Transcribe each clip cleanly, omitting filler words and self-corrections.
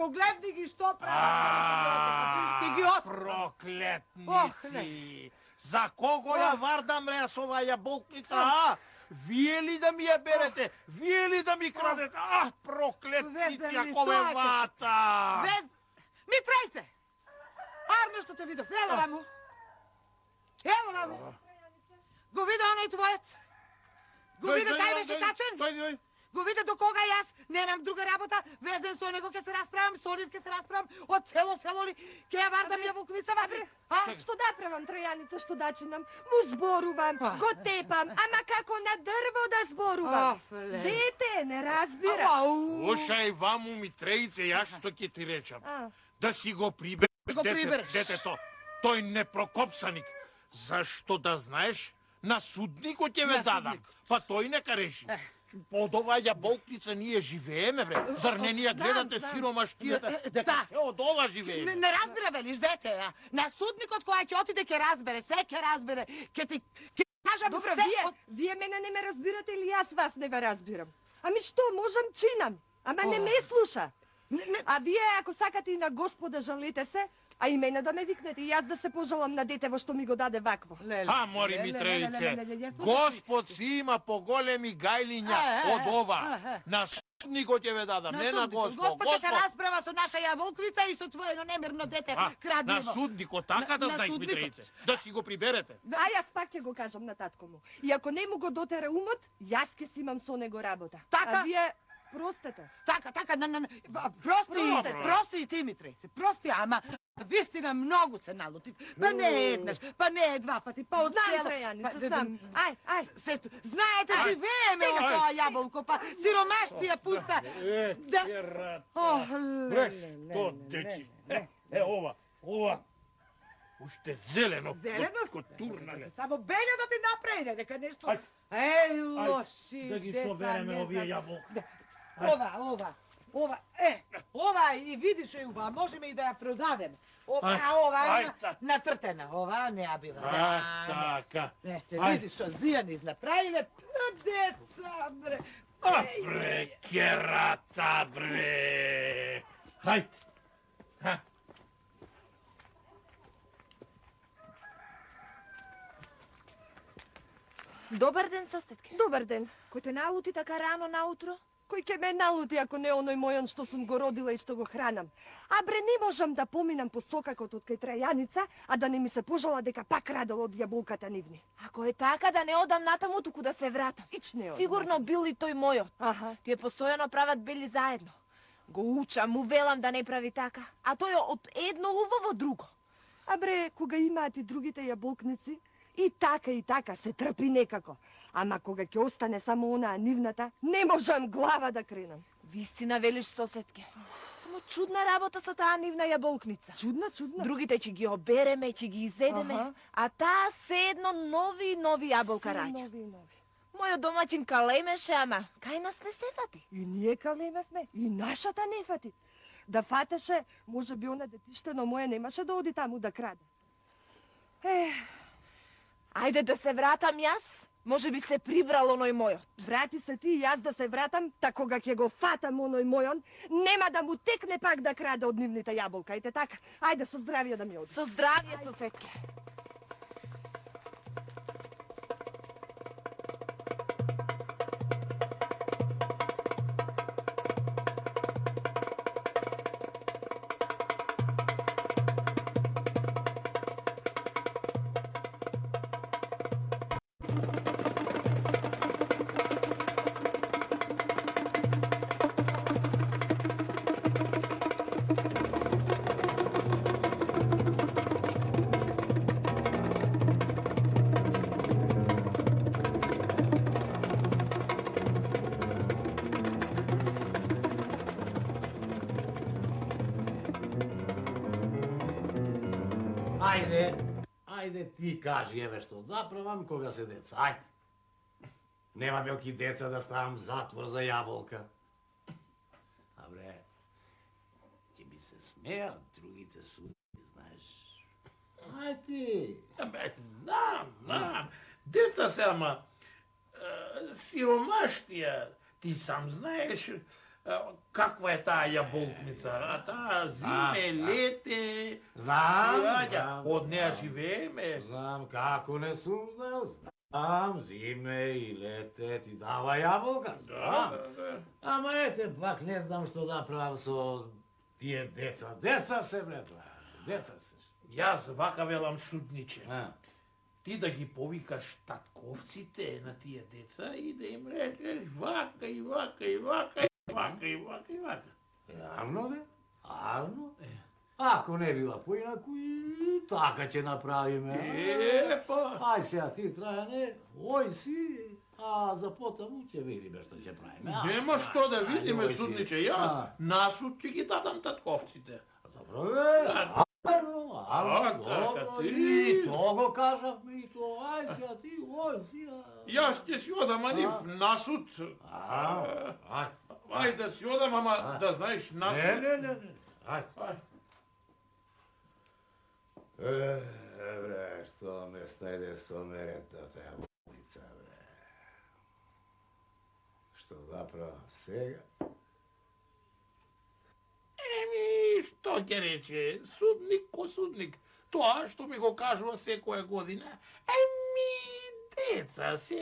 погледни ги што прават. Ти ги проклетници! За кого ја вардам рес ова јаболкница, а? Вие ли да ми ја берете? Вие ли да ми крадете? Проклетници, ако ме вата! Митрејце! Арно што те видов, ело ваму. Ело ваму. Го вида оној твојот. Го вида кај беше качен. Дојди. Го вида до кога јас немам друга работа, везен со него ќе се расправам, со нив ќе се расправам, од цело село ли ќе ја вардам јаболкница ватри. Што да правам, Тројаница, што да чинам? Му зборувам, го тепам, ама како на дрво да зборувам. Дете, не разбира. Слушај, ваму Митрејце, јас што ќе ти речам. Да си го прибереш детето. Тој непрокопсаник. Зашто да знаеш, на судникот ќе ве дадам. Па тој нека реши. Од оваа јаболкница ние живееме, бре. Зар не ние гледате сиромаштијата, дека се од ова живееме? Не разбира, велиш, дете, на судникот која ќе отиде ќе разбере, се ќе разбере, ќе ти кажам добро, се. Вие мене не ме разбирате или јас вас не ве разбирам? Ами што, можам чинам, ама не ме слуша. А вие, ако сакате и на Господа жалете се, а и мене да ме викнете, и јас да се пожалам на детево што ми го даде вакво. Мори Митрејце, Господ си има поголеми гајлиња од ова. На судникот ќе ве дадам, не на Господ. Господ се расправа со наша јаболкница и со твојно немирно дете крадливо. На судникот, така да знаеш, Митрејце, да си го приберете. А јас пак ќе го кажам на татко му. И ако не му го дотера умот, јас ќе си имам со него работа. Така? А вие простете. Така, прости и ти, Митрејце, прости, ама вистина многу се налутив. Па не еднаш, па не два пати, па од Знам, Тројаница, знам. Ај. Знаете, живееме од тоа јаболко, па сиромаштија пуста. Бре, што дечи? Ова. Уште зелено. Зелено? Турнале. Само бело да ти напреде, дека нешто... лоши деца. Да ги собереме овие јаболки. Ова и видиш ја ова, можеме и да ја продадеме. Ова натртена, ова не ја бива. Така. Ете, видиш што зијан изнаправиле, деца, бре. Бре, керата, бре. Хајде. Добар ден, соседке. Добар ден. Кој те налути така рано наутро? Кој ќе ме налути ако не оној мојон што сум го родила и што го хранам? А бре, не можам да поминам по сокакот од кај Трајаница, а да не ми се пожала дека пак радел од јаболката нивни. Ако е така, да не одам натаму, туку да се вратам. Ич не одам. Сигурно бил и тој мојот. Тие постојано прават бели заедно. Го учам, му велам да не прави така, а тој од едно убаво друго. А бре, кога имаат и другите јаболкници, и така се трпи некако. Ама кога ќе остане само онаа нивната, не можам глава да кренам. Вистина велиш, соседке. Само чудна работа со таа нивна јаболкница. Чудна. Другите ќе ги обереме, ќе ги изедеме, а таа се едно нови јаболка раѓа. Мојот домаќин калемеше, ама кај нас не се фати. И ние калемевме, и нашата не фати. Да фатеше, може би она детиштено моје немаше да оди таму да краде. Ајде да се вратам јас. Може би се прибрал оној мојот. Врати се ти и јас да се вратам, та кога ќе го фатам оној мојон, нема да му текне пак да краде од нивните јаболка. Ете така, ајде со здравје да ми оди. Со здравје, соседке. Ајде ти кажи, еве што да правам кога се деца, ајде. Нема велики деца да ставам затвор за јаболка. А бре, ќе ми се смеат другите судии, знаеш. Ајде ти. Знам. Деца се, ама сиромаштија, ти сам знаеш, Каква е тая яболкница? А таа зиме, лете, Знам, сјаѓа, знам, од неа знам. живееме. Знам како не сум знал, знам, зиме и лете ти дава јаболка, знам. Ама ете, пак не знам што да правам со тие деца. Деца се, брат, деца се. Јас вака велам судниче. А, Ти да ги повикаш татковците на тие деца и да им речеш вака и вака и вака и вака и вака и вака. Јавно, де? Јавно? Ако не била поинаку и така ќе направиме. Па, Ај сега ти, Трајане, ој си, а за потаму ќе видиме што ќе правиме. нема што да видиме, ој си. судниче. Јас А. насуд ќе ги дадам татковците. Добро, бе. Ало, така, добро, ти. и то го кажавме, и то, ај сега ти, ој си, Јас ќе си одам, а нив насуд. ај. Ај да си одам, ама да знаеш насуд. Не, ај. Ај. Бре, што ме стајде со меретната јаболница, бре. Што да правам сега? Еми, што ќе рече, судник ко судник. Тоа што ми го кажува секоја година. Еми, деца се...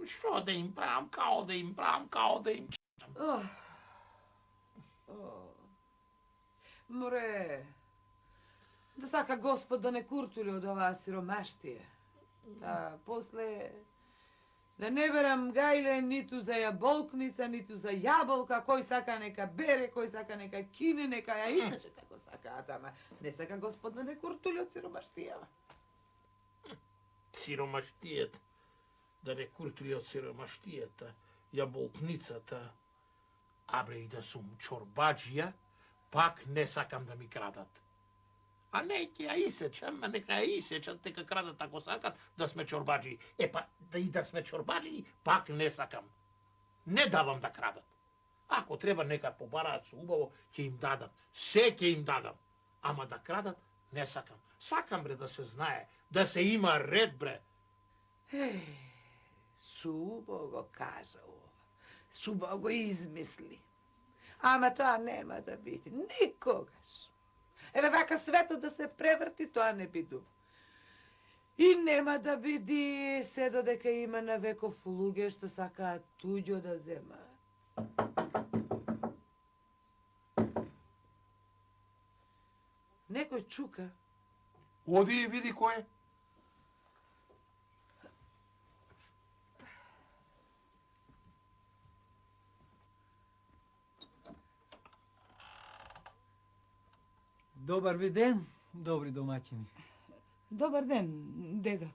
Што да им правам, као да им правам, као да им... Море, да сака Господ да не куртули од оваа сиромаштија. Да, после... Да не берам гајле ниту за јаболкница, ниту за јаболка, кој сака нека бере, кој сака нека кине, нека ја исече како сакаат, ама не сака Господ да не куртули од сиромаштијава. Сиромаштијата. Да не куртули од сиромаштијата, јаболкницата. Абре и да сум чорбаджија, пак не сакам да ми крадат. А не ќе ја исечам, а нека ја исечат, дека крадат ако сакат да сме чорбаджи. Па, да и да сме чорбаджи, пак не сакам. Не давам да крадат. Ако треба нека побараат со убаво, ќе им дадам. Се ќе им дадам. Ама да крадат, не сакам. Сакам, бре, да се знае, да се има ред, бре. Субо го кажа ова. Субо го измисли. Ама тоа нема да биде. Никогаш. Еве вака светот да се преврти, тоа не бидува. И нема да биде се додека има на веков луѓе што сакаат туѓо да земаат. Некој чука. Оди и види кој е. Добар ви ден, добри домаќини. Добар ден, дедо.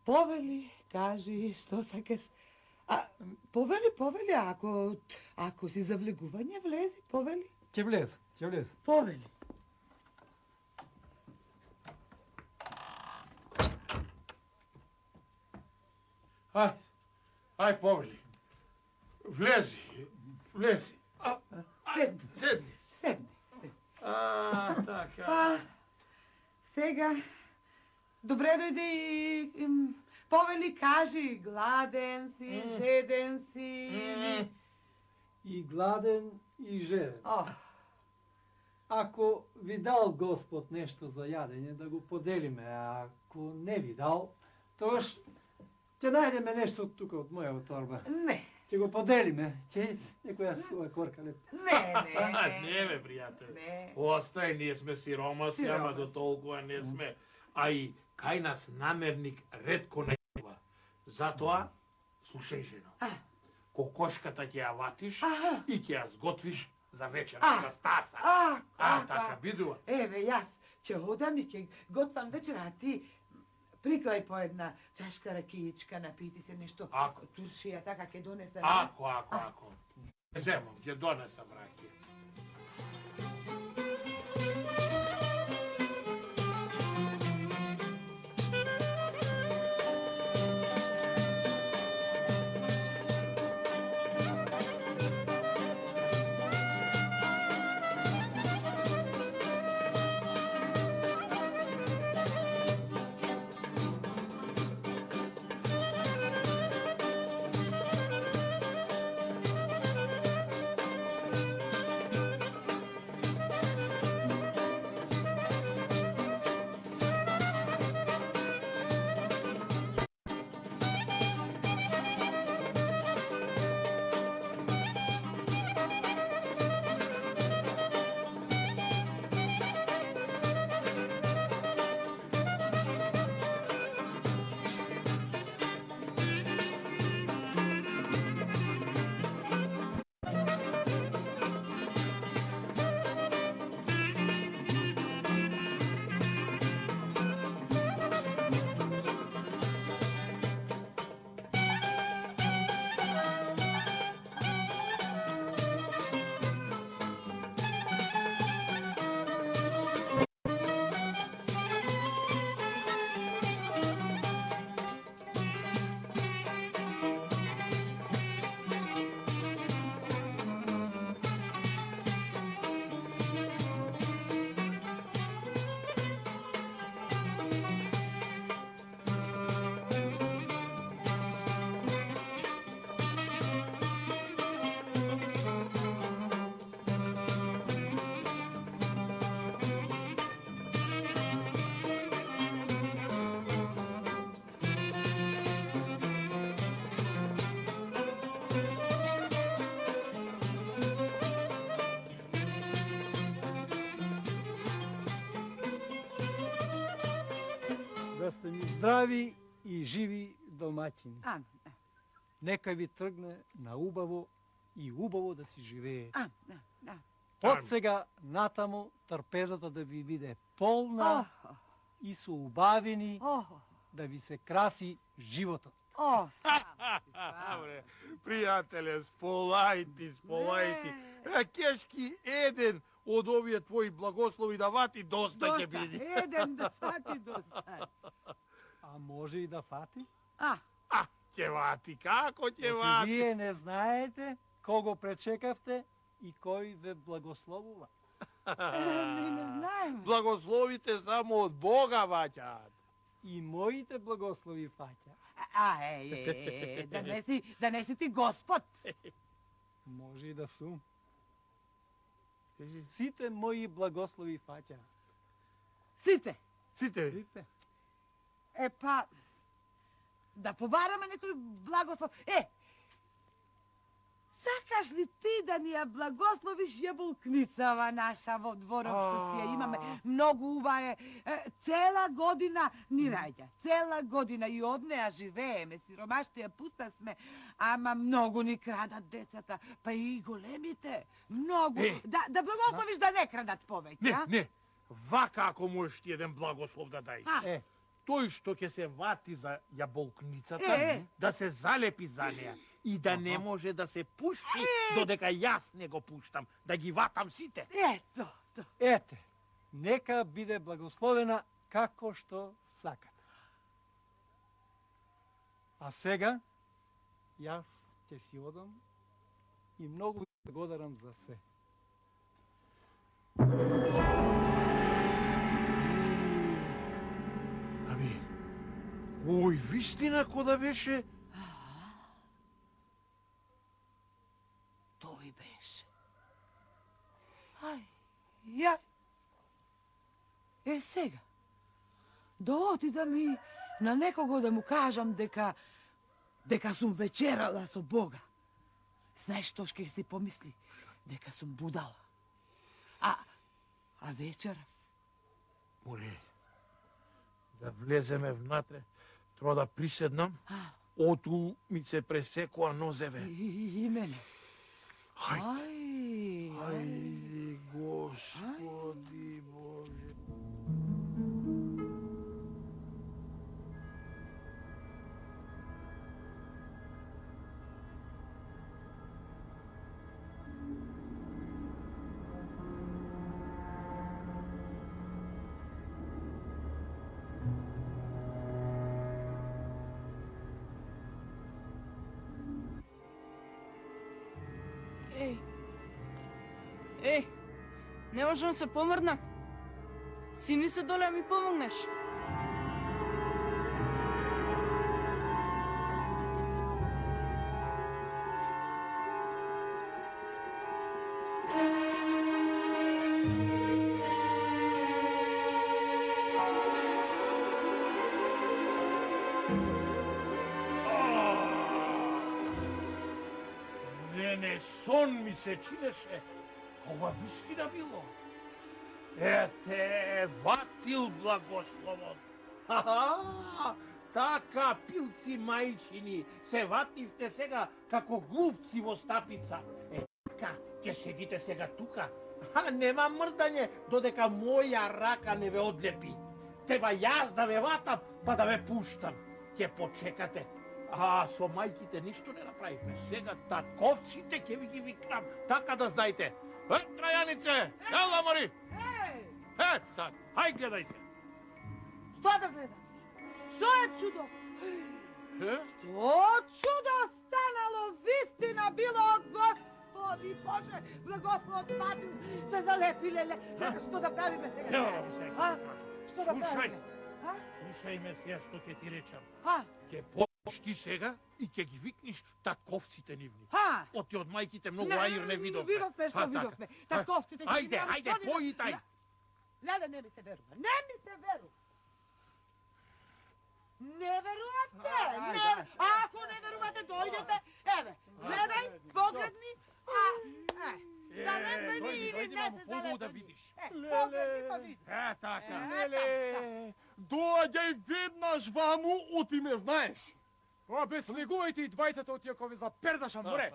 Повели, кажи, што сакаш. А, повели, ако си за влегување, влези, повели. Ќе влезу, ќе влезу. Повели. Ај, повели. Влези, влези. Седни, Седни. седни. Така. Сега, добре дојде и повели, кажи, гладен си, жеден си, или... И гладен, и жеден. О, Ако ви дал Господ нешто за јадење, да го поделиме, а ако не ви дал, тогаш ќе најдеме нешто тука од мојава торба. не, Ќе го поделиме, ќе некоја сува корка леп. Не, бе, пријател. Не. Остај, ние сме сиромаси, ама Сиромаси. до толкова не сме. А и кај нас намерник ретко не има. Затоа, слушај, жено. Кокошката ќе ја ватиш и ќе ја сготвиш за вечера, за стаса. Така, бидува. Еве, јас ќе одам и ќе готвам вечера, а ти приклај по една чашка ракиичка, напити се нешто. Ако. Туршија, така ќе донесам. Ако. Земам, ќе донесам ракија. да сте ми здрави и живи домаќини. Ам. Нека ви тргне на убаво и убаво да си живее. Ам. Од сега натаму трпезата да ви биде полна и со убавини да ви се краси животот. Бре, пријателе, сполајти. Кешки еден од овие твои благослови да вати доста ќе биде. Еден да фати доста. А може и да фати? Ќе вати, како ќе Оти вати? вие не знаете кого пречекавте и кој ве благословува. Ми не знаем. Благословите само од Бога ваќаат. И моите благослови фаќа. Да не си ти Господ. Може и да сум. Сите мои благослови фаќа. Сите. Сите. Па, да побараме некој благослов. Сакаш ли ти да ни ја благословиш јаболкницава наша во дворот што си ја имаме? Многу убава е. Цела година ни раѓа. Цела година и од неа живееме. Сиромашни ја пуста сме. Ама многу ни крадат децата. Па и големите. Многу. Да благословиш да не крадат повеќе. Не. Вака ако можеш ти еден благослов да дај. Тој што ќе се вати за јаболкницата, да се залепи за неа и да не може да се пушти додека јас не го пуштам, да ги ватам сите. Ето. Ете, нека биде благословена како што сакате. А сега, јас ќе си одам и многу ви благодарам за се. Ој, вистина кода беше? Тој беше. Ја... Сега. Да отидам и на некого да му кажам дека сум вечерала со Бога. Знаеш што ќе си помисли? Дека сум будала. А вечерав? Море, да влеземе внатре, треба да приседнам, оту ми се пресекоа нозеве. И мене. Ајде, Господи Боже. Не можам да се помрднам. Сини се доле ми помогнеш. Не, сон ми се чинеше. Ова вистина било. Ете, ватил благословот. Така, пилци мајчини, се вативте сега како глувци во стапица. Така, ќе седите сега тука. Нема мрдање, додека моја рака не ве одлепи. Треба јас да ве ватам, па да ве пуштам. Ќе почекате. Со мајките ништо не направивме. Сега татковците ќе ви ги викнам, така да знаете. Трајанице, ела Мари! Так, хај гледај се. Што да гледам? Што е чудо? Што чудо станало, вистина било, Господи Боже, благословот падил, се залепиле. Што да правиме сега? Нема ми сега. Што да правиме? Слушај ме сега што ќе ти речам. Ќе почти сега и ќе ги викниш татковците нивни. Оти од мајките многу аир не видовме. Видовме што видовме. Татковците ќе видовме. Ајде, поитај. Леле, не ми се верува. Не ми се верува. Не верувате? Ако не верувате, дојдете. Еве, гледај, погледни. Залепени или не се Хубаво да залепени? видиш. Погледни па види. Така. Леле, доаѓај веднаш ваму, оти ме знаеш. О, бе, слегувајте и двајцата од тие кои запердашам, море.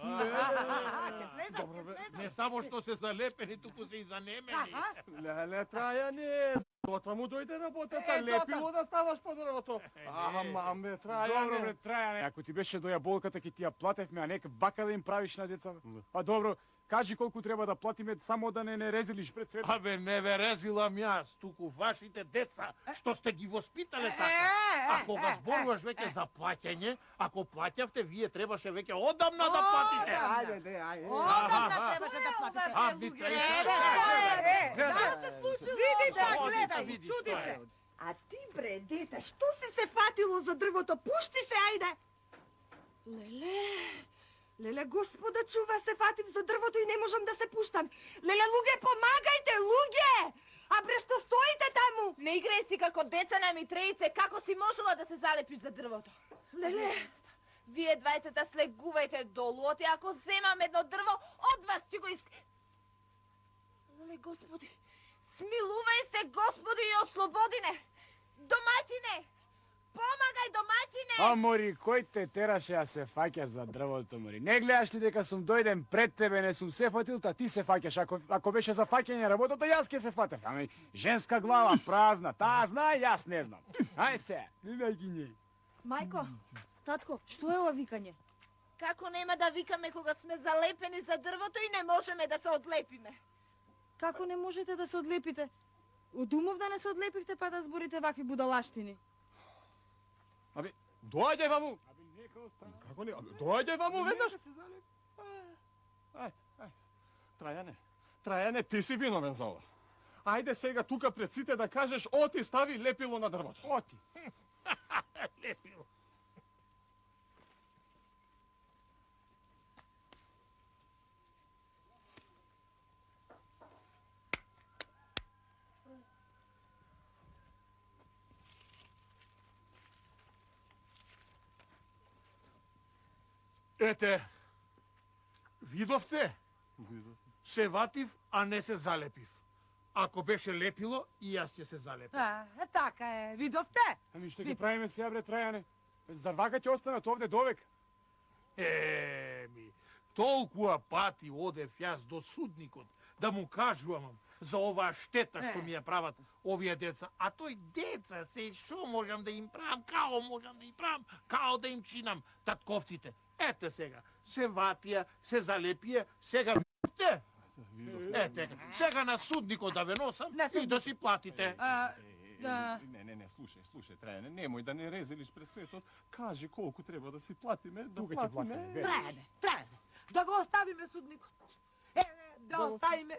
Не само што се залепени, туку се и занемени. Леле, Трајане, тоа му дојде работата, лепило да ставаш по дрвото. Маме, Трајане. Добро, бре, Трајане, ако ти беше до јаболката, ке ти ја платевме, а не бака да им правиш на деца. А добро, кажи колку треба да платиме, само да не резилиш пред свет. Абе, не ве резилам јас, туку вашите деца, што сте ги воспитале така. А кога зборуваш веќе за плаќање, ако плаќавте, вие требаше веќе одамна да платите. Ајде. Одамна требаше да платите. А, ви Види да гледај, чуди се. А ти, бре, дете, што си се фатило за дрвото? Пушти се, ајде! Леле, господа, чува, се фатив за дрвото и не можам да се пуштам. Леле, луѓе, помагајте, луѓе! А бре, што стоите таму? Не играј си како деца на Митреице, како си можела да се залепиш за дрвото? Леле, Вие двајцата слегувајте долу, оти ако земам едно дрво, од вас ќе го Леле, господи, смилувај се, господи, и ослободи не! Домаќине! Помагај, домаќине! А, мори, кој те тераше да се фаќаш за дрвото, мори? Не гледаш ли дека сум дојден пред тебе, не сум се фатил, та ти се фаќаш. Ако беше за фаќање работата, јас ке се фатев. Ами, женска глава, празна, таа знае, јас не знам. Ај се, гледај ги не. Мајко, татко, што е ова викање? Како нема да викаме кога сме залепени за дрвото и не можеме да се одлепиме? Како не можете да се одлепите? Од умов да не се одлепивте па да зборите вакви будалаштини? Абе, доаѓај ваму. Абе, нека остана. Како не? Абе, доаѓај ваму веднаш. Нека се залепи. Ајде. Трајане, ти си виновен за ова. Ајде сега тука пред сите да кажеш, оти стави лепило на дрвото. Оти. Лепило. Ете, видовте? Се ватив, а не се залепив. Ако беше лепило, и јас ќе се залепив. Така е, видовте? Ами што ги правиме сега, бре, Трајане? Зар вака ќе останат овде довек? Толкува пати одев јас до судникот да му кажувам за оваа штета што ми ја прават овие деца. А тој деца, се што можам да им правам, као можам да им правам, као да им чинам татковците. Ете сега, се ватија, се залепија, сега сега на судникот да ве носам и да си платите. Не, слушај, Трајане, немој да не резилиш пред светот. Кажи колку треба да си платиме, да платиме. Трајане, да го оставиме судникот. Да оставиме.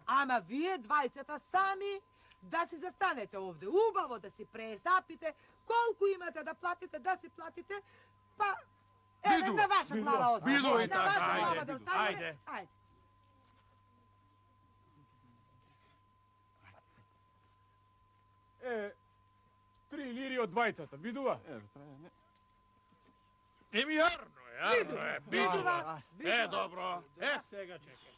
Ама вие двајцата сами да си застанете овде, убаво да си пресапите, колку имате да платите, па на ваша глава остане. Биду и На ваша така, глава да остане. ајде. Три лири од двајцата, видува? Трајане. Јарно е, бидува. Добро. Сега чекај.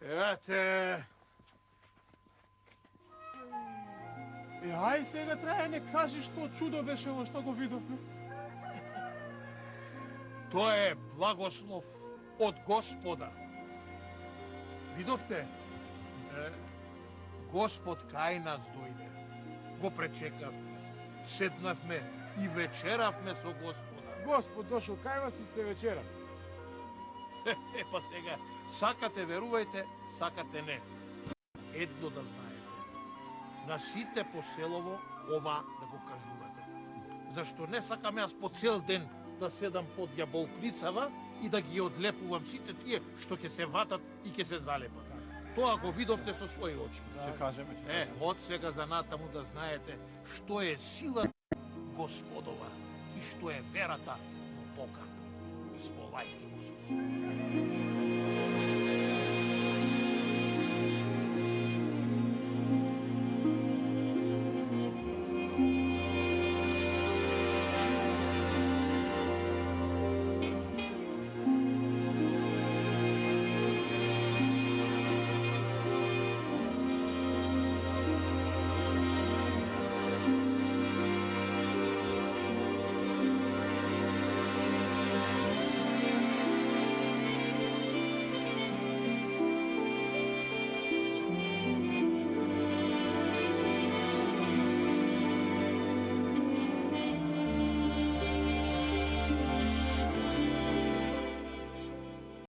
Ете. Ај сега, Трајане, кажи што чудо беше ово што го видовме. Тоа е благослов од Господа. Видовте? Господ кај нас дојде. Го пречекавме, седнавме и вечеравме со Господа. Господ дошол кај вас и сте вечера. Па сега, сакате верувајте, сакате не. Едно да знаете. На сите по селово ова да го кажувате. Зашто не сакам јас по цел ден да седам под јаболкницава и да ги одлепувам сите тие што ќе се ватат и ќе се залепат. Тоа го видовте со своји очи. Ќе кажеме. Од сега за натаму да знаете што е сила Господова и што е верата во Бога. Сполајте, Господи.